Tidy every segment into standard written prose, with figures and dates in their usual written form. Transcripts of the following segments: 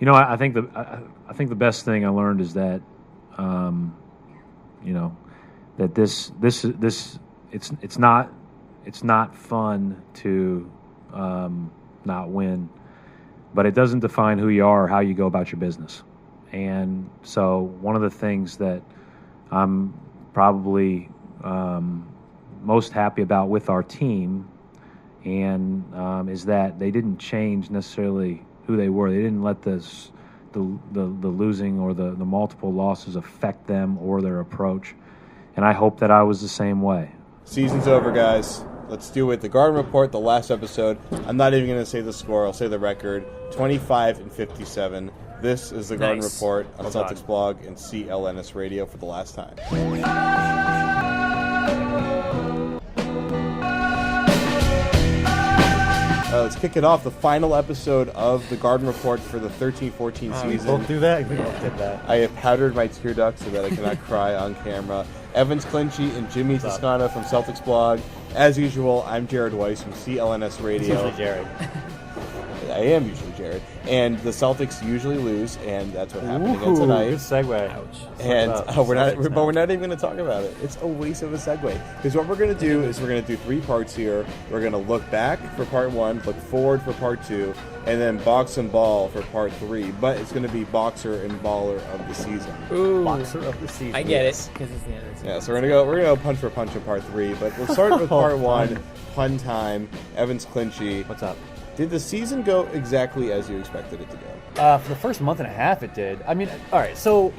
I think the best thing I learned is that, that this it's not fun to not win, but it doesn't define who you are or how you go about your business. And so one of the things that I'm probably most happy about with our team and is that they didn't change necessarily who they were. They didn't let the losing or the multiple losses affect them or their approach. And I hope that I was the same way. Season's over, guys. Let's do it. The Garden Report, the last episode. I'm not even going to say the score. I'll say the record. 25-57. This is the Garden Report on Celtics Blog and CLNS Radio for the last time. Let's kick it off. The final episode of the Garden Report for the 13-14 season. We both do that? We both did that. I have powdered my tear ducts so that I cannot cry on camera. Evans Clinchy and Jimmy Toscano from Celtics Blog. As usual, I'm Jared Weiss from CLNS Radio. It's usually Jared. I am usually Jared. And the Celtics usually lose, and that's what happened again tonight. Good segue. Ouch. And we're not even going to talk about it. It's a waste of a segue. Because what we're going to do is we're going to do 3 parts here. We're going to look back for part 1, look forward for part 2, and then box and ball for part 3. But it's going to be boxer and baller of the season. Ooh. Boxer of the season. I get it. Because it's the end of the season. Yeah, so we're gonna go punch for punch in part 3. But we'll start with part 1, pun time. Evans Clinchy. What's up? Did the season go exactly as you expected it to go? For the first month and a half, it did. I mean, all right, so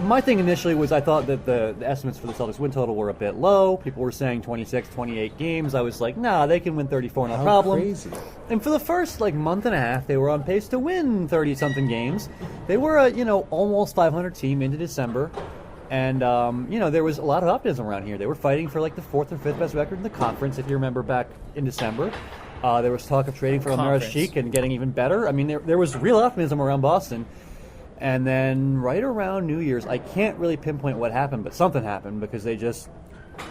my thing initially was I thought that the estimates for the Celtics win total were a bit low. People were saying 26, 28 games. I was like, nah, they can win 34, no problem. Crazy. And for the first month and a half, they were on pace to win 30-something games. They were a, almost 500 team into December. And, there was a lot of optimism around here. They were fighting for the 4th or 5th best record in the conference, if you remember back in December. There was talk of trading for Amara Sheik and getting even better. I mean, there was real optimism around Boston. And then right around New Year's, I can't really pinpoint what happened, but something happened because they just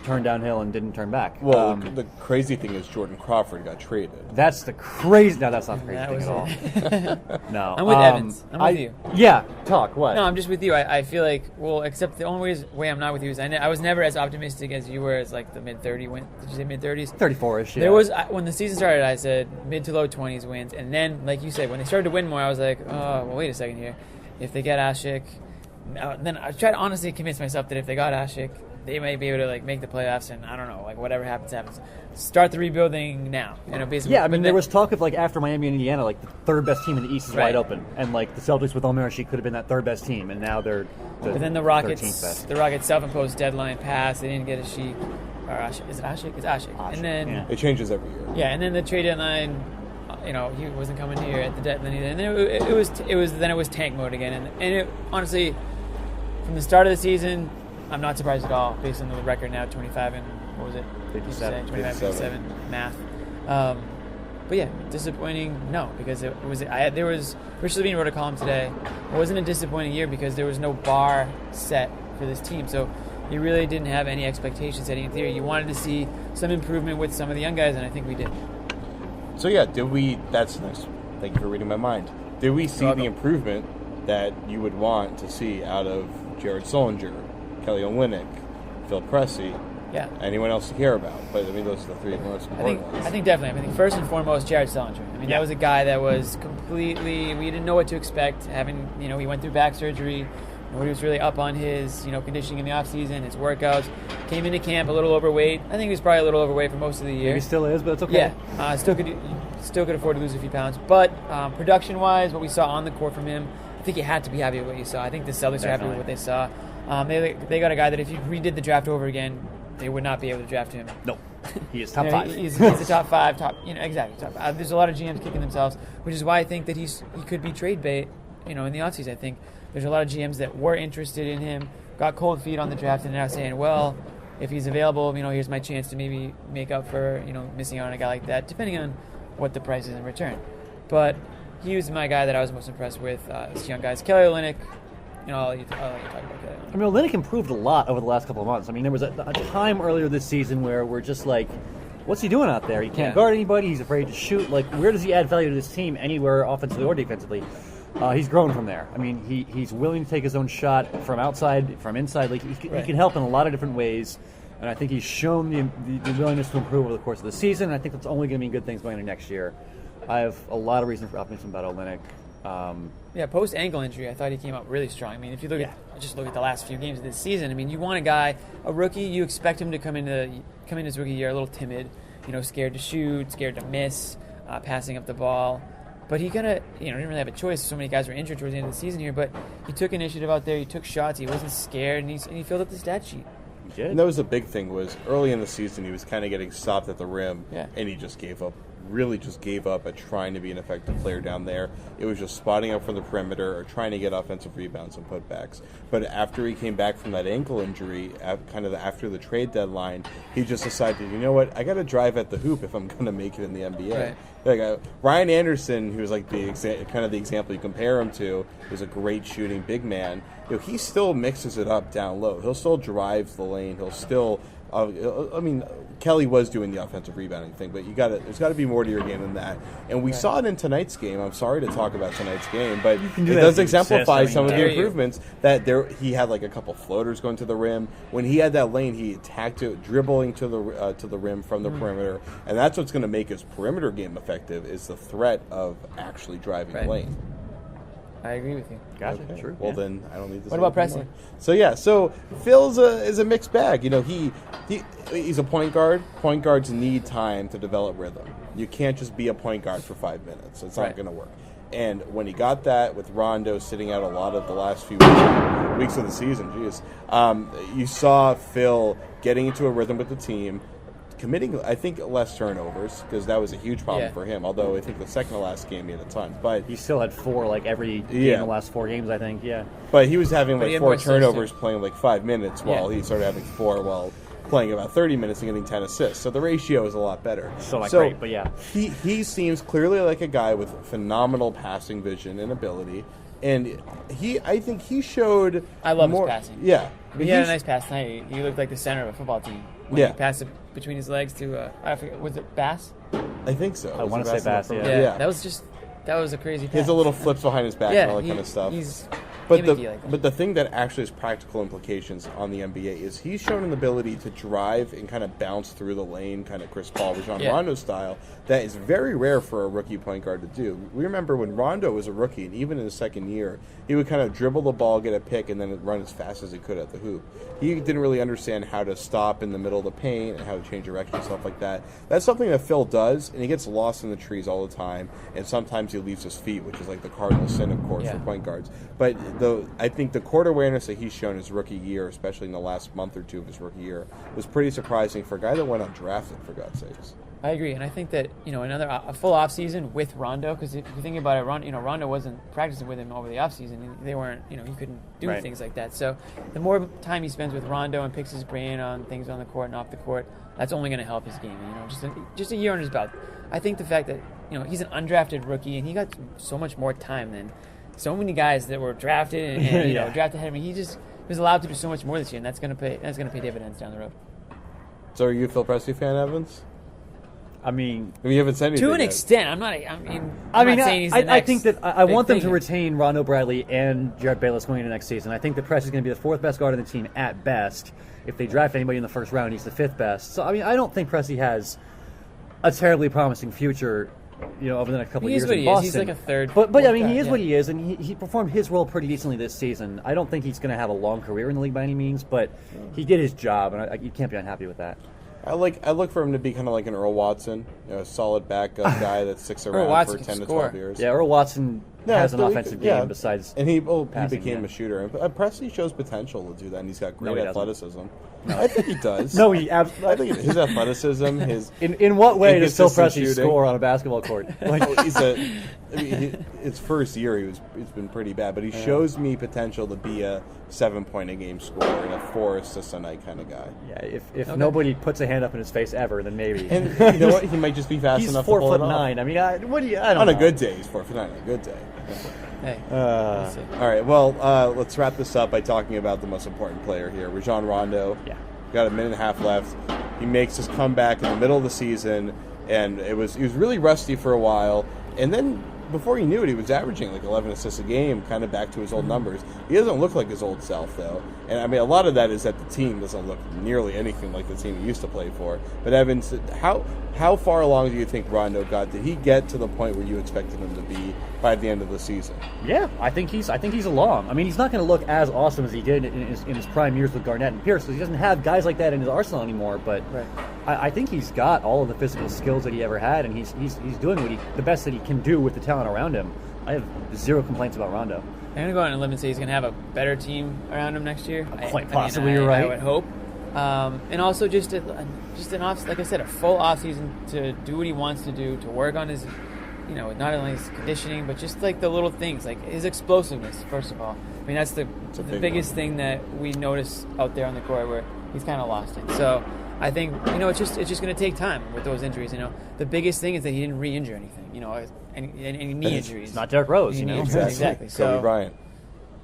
turned downhill and didn't turn back. Well, the crazy thing is Jordan Crawford got traded. That's the crazy... No, that's not the crazy thing at all. No. I'm with Evans. I'm with you. Yeah. Talk. What? No, I'm just with you. I feel like, except the only way I'm not with you is I was never as optimistic as you were as the mid-30s win. Did you say mid-30s? 34-ish, yeah. There was, when the season started, I said mid to low 20s wins. And then, like you said, when they started to win more, I was like, oh, well, wait a second here. If they get Ashik, then I tried to honestly convince myself that if they got Ashik, they might be able to make the playoffs, and I don't know, whatever happens. Start the rebuilding now. Basically. Yeah, I mean, there was talk of after Miami and Indiana, the third best team in the East is wide open, and the Celtics with Omer Sheik could have been that third best team, and now they're but then the Rockets self-imposed deadline passed. They didn't get a Sheik. Or Ashik. Is it Ashik? It's Ashik. And then it changes every year. Yeah, and then the trade deadline. He wasn't coming here at the deadline either, and then it was tank mode again, and it, honestly, from the start of the season, I'm not surprised at all based on the record now, 25 and what was it? 57. 57 math. But yeah, disappointing. No, because there was Rich Levine wrote a column today. It wasn't a disappointing year because there was no bar set for this team, so you really didn't have any expectations heading into the year. You wanted to see some improvement with some of the young guys, and I think we did. So yeah, that's nice. Thank you for reading my mind. Did we see the improvement that you would want to see out of Jared Sullinger, Kelly Olynyk, Phil Pressey, anyone else to care about? But I mean, those are the 3 most important ones. I think definitely. I think first and foremost, Jared Sullinger. I mean, that was a guy that was completely, we didn't know what to expect. He went through back surgery. Nobody was really up on his, conditioning in the offseason, his workouts. Came into camp a little overweight. I think he was probably a little overweight for most of the year. He still is, but it's okay. Yeah, still could afford to lose a few pounds. But production-wise, what we saw on the court from him, I think you had to be happy with what you saw. I think the Celtics are happy with what they saw. They got a guy that if you redid the draft over again, they would not be able to draft him. No, he is top 5. He's the top 5, exactly top 5. There's a lot of GMs kicking themselves, which is why I think that he could be trade bait. In the offseason, I think there's a lot of GMs that were interested in him, got cold feet on the draft, and now saying, well, if he's available, here's my chance to maybe make up for, missing out on a guy like that, depending on what the price is in return. But he was my guy that I was most impressed with. These young guys, Kelly Olynyk. I'll let you talk about Kelly Olynyk. I mean, Olynyk improved a lot over the last couple of months. I mean, there was a time earlier this season where we're just what's he doing out there? He can't guard anybody. He's afraid to shoot. Where does he add value to this team anywhere offensively or defensively? he's grown from there. I mean, he's willing to take his own shot from outside, from inside. Like he can help in a lot of different ways, and I think he's shown the willingness to improve over the course of the season. And I think that's only going to mean good things going into next year. I have a lot of reason for optimism about Olynyk. Post ankle injury, I thought he came out really strong. I mean, if you look at the last few games of this season, I mean, you want a rookie, you expect him to come in his rookie year a little timid, scared to shoot, scared to miss, passing up the ball. But he didn't really have a choice. So many guys were injured towards the end of the season here, but he took initiative out there, he took shots, he wasn't scared, and he filled up the stat sheet. He did. And that was the big thing, was early in the season he was kind of getting stopped at the rim, and he just gave up. Really just gave up at trying to be an effective player down there. It was just spotting up from the perimeter or trying to get offensive rebounds and putbacks. But after he came back from that ankle injury, after the trade deadline, he just decided, you know what, I got to drive at the hoop if I'm going to make it in the NBA. Like Ryan Anderson, who's like the example you compare him to, is a great shooting big man. He still mixes it up down low. He'll still drive the lane. He'll still. Kelly was doing the offensive rebounding thing, but there's got to be more to your game than that. And we saw it in tonight's game. I'm sorry to talk about tonight's game, but it does exemplify some of the improvements that he had, like a couple floaters going to the rim. When he had that lane, he attacked it, dribbling to the rim from the perimeter, and that's what's going to make his perimeter game effective, is the threat of actually driving the lane. I agree with you. Gotcha. Okay. True. Well, then I don't need to. What about Presti? So Phil's is a mixed bag. He's a point guard. Point guards need time to develop rhythm. You can't just be a point guard for 5 minutes. It's not going to work. And when he got that with Rondo sitting out a lot of the last few weeks of the season, you saw Phil getting into a rhythm with the team, committing, I think, less turnovers, because that was a huge problem for him. Although I think the second to last game he had a ton, but he still had 4 every game in the last 4 games, I think. Yeah, but he was having 4 turnovers playing 5 minutes, while he started having 4 while playing about 30 minutes and getting 10 assists. So the ratio is a lot better. Still not great, but he seems clearly like a guy with phenomenal passing vision and ability. And I think he showed. I love his passing. Yeah, he had a nice pass tonight. He looked like the center of a football team. When he passed it between his legs to I forget, was it Bass? I think so. I want to say Bass. Yeah, that was a crazy pass. He has a little flips behind his back and all that kind of stuff. But the thing that actually has practical implications on the NBA is he's shown an ability to drive and kind of bounce through the lane, kind of Chris Paul, Rajon Rondo style, that is very rare for a rookie point guard to do. We remember when Rondo was a rookie, and even in his second year, he would kind of dribble the ball, get a pick, and then run as fast as he could at the hoop. He didn't really understand how to stop in the middle of the paint and how to change direction and stuff like that. That's something that Phil does, and he gets lost in the trees all the time, and sometimes he leaves his feet, which is like the cardinal sin, of course, for point guards. But I think the court awareness that he's shown his rookie year, especially in the last month or two of his rookie year, was pretty surprising for a guy that went undrafted, for God's sakes. I agree, and I think that a full off season with Rondo, because if you think about it, Rondo wasn't practicing with him over the off season. They weren't, he couldn't do things like that. So the more time he spends with Rondo and picks his brain on things on the court and off the court, that's only going to help his game. Just a year on his belt. I think the fact that he's an undrafted rookie and he got so much more time than so many guys that were drafted and drafted ahead of him. He was allowed to do so much more this year, and that's going to pay dividends down the road. So are you a Phil Presti fan, Evans? I mean, you haven't said anything to an yet. extent. I'm not saying he's the next I think that I want them to thing. retain Rondo Bradley and Jared Bayless going into next season. I think that Presti's going to be the 4th best guard on the team at best. If they draft anybody in the first round, he's the 5th best. So I don't think Presti has a terribly promising future, over the next couple of years in Boston. He's like a third. But he is what he is, and he performed his role pretty decently this season. I don't think he's going to have a long career in the league by any means, but he did his job, and you can't be unhappy with that. I look for him to be kind of like an Earl Watson, a solid backup guy that sticks around for 10 to 12 years. Yeah, Earl Watson has an offensive game besides. And he became a shooter. And Presti shows potential to do that, and he's got great athleticism. I think he does. No, he absolutely. I think his athleticism, his in what way does Phil Presti score on a basketball court? His first year he's been pretty bad, but he shows me potential to be a 7-point-a-game scorer and a 4 assists a night kind of guy. Yeah, if nobody puts a hand up in his face ever, then maybe. And you know what? He might just be fast enough to pull it off. He's 4'9". I mean, I don't know. On a good day, he's 4'9". On a good day. Hey. All right. Well, let's wrap this up by talking about the most important player here, Rajon Rondo. Yeah. Got a minute and a half left. He makes his comeback in the middle of the season, and he was really rusty for a while, and then before you knew it, he was averaging like 11 assists a game, kind of back to his old numbers. He doesn't look like his old self, though. And I mean, a lot of that is that the team doesn't look nearly anything like the team he used to play for. But Evan, how far along do you think Rondo got? Did he get to the point where you expected him to be by the end of the season? Yeah, I think he's along. I mean, he's not going to look as awesome as he did in his prime years with Garnett and Pierce, because he doesn't have guys like that in his arsenal anymore. But Right. I think he's got all of the physical skills that he ever had, and he's doing the best that he can do with the talent around him. I have zero complaints about Rondo. I'm going to go out on a limb and say he's going to have a better team around him next year. Quite possibly, you're right. I would hope. And also just an off, like I said, a full off season to do what he wants to do, to work on his, not only his conditioning, but just like the little things, like his explosiveness. First of all, I mean that's the biggest thing that we notice out there on the court where he's kind of lost it. So I think it's just going to take time with those injuries. The biggest thing is that he didn't re-injure anything. Any knee injuries. It's not Derrick Rose. Exactly. Kobe Bryant.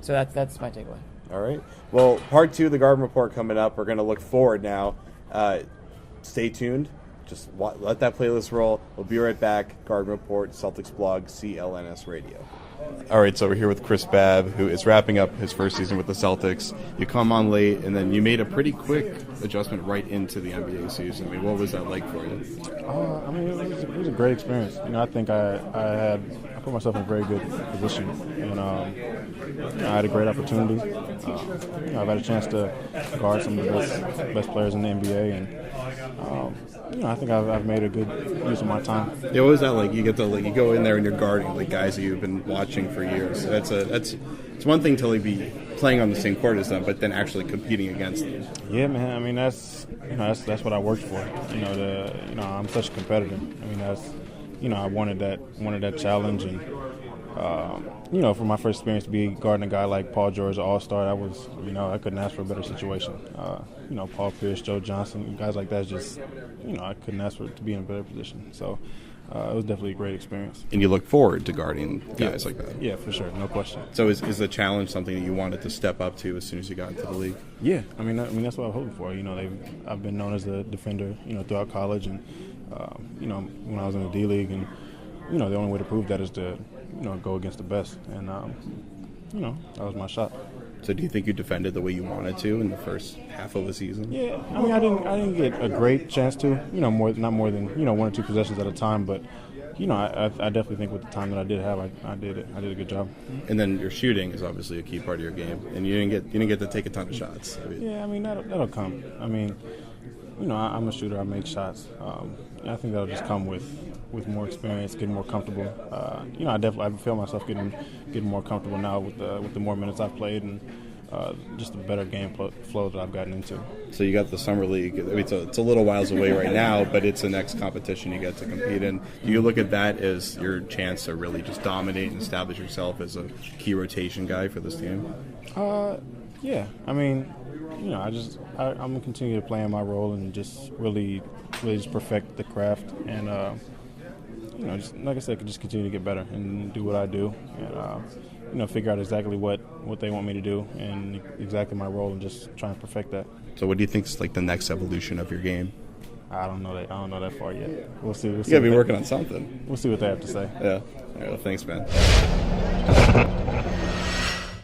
So that's my takeaway. All right. Well, part 2 of the Garden Report coming up. We're going to look forward now. Stay tuned. Just let that playlist roll. We'll be right back. Garden Report, Celtics blog, CLNS Radio. All right, so we're here with Chris Babb, who is wrapping up his first season with the Celtics. You come on late, and then you made a pretty quick adjustment right into the NBA season. I mean, what was that like for you? I mean, it was a great experience. I think I put myself in a very good position, and I had a great opportunity. I've had a chance to guard some of the best players in the NBA, and I think I've made a good use of my time. Yeah, what was that like? You get to you go in there and you're guarding like guys that you've been watching for years. It's one thing to be playing on the same court as them, but then actually competing against them. Yeah, man. I mean, that's what I worked for. I'm such a competitor. I mean, I wanted that challenge, and for my first experience to be guarding a guy like Paul George, All-Star, that was, I couldn't ask for a better situation. Paul Pierce, Joe Johnson, guys like that, just, I couldn't ask to be in a better position. So it was definitely a great experience. And you look forward to guarding guys like that? Yeah, for sure, no question. So is the challenge something that you wanted to step up to as soon as you got into the league? Yeah, I mean that's what I'm hoping for. I've been known as a defender, throughout college, and when I was in the D League, and the only way to prove that is to go against the best, and that was my shot. So do you think you defended the way you wanted to in the first half of the season? Yeah, I mean I didn't get a great chance to, not more than 1 or 2 possessions at a time, but I definitely think with the time that I did have, I did a good job. And then your shooting is obviously a key part of your game, and you didn't get to take a ton of shots. I mean that'll come. I mean, I'm a shooter. I make shots. I think that'll just come with more experience, getting more comfortable. I feel myself getting more comfortable now with the more minutes I've played, and just a better game flow that I've gotten into. So you got the summer league. I mean, it's a little whiles away right now, but it's the next competition you get to compete in. Do you look at that as your chance to really just dominate and establish yourself as a key rotation guy for this team? Yeah. I mean, I'm gonna continue to play in my role and just really just perfect the craft, and just like I said, just continue to get better and do what I do, and figure out exactly what they want me to do and exactly my role, and just try and perfect that. So what do you think is like the next evolution of your game? I don't know that far yet. We'll see. You gotta be working on something. We'll see what they have to say. Yeah. All right, well, thanks, man.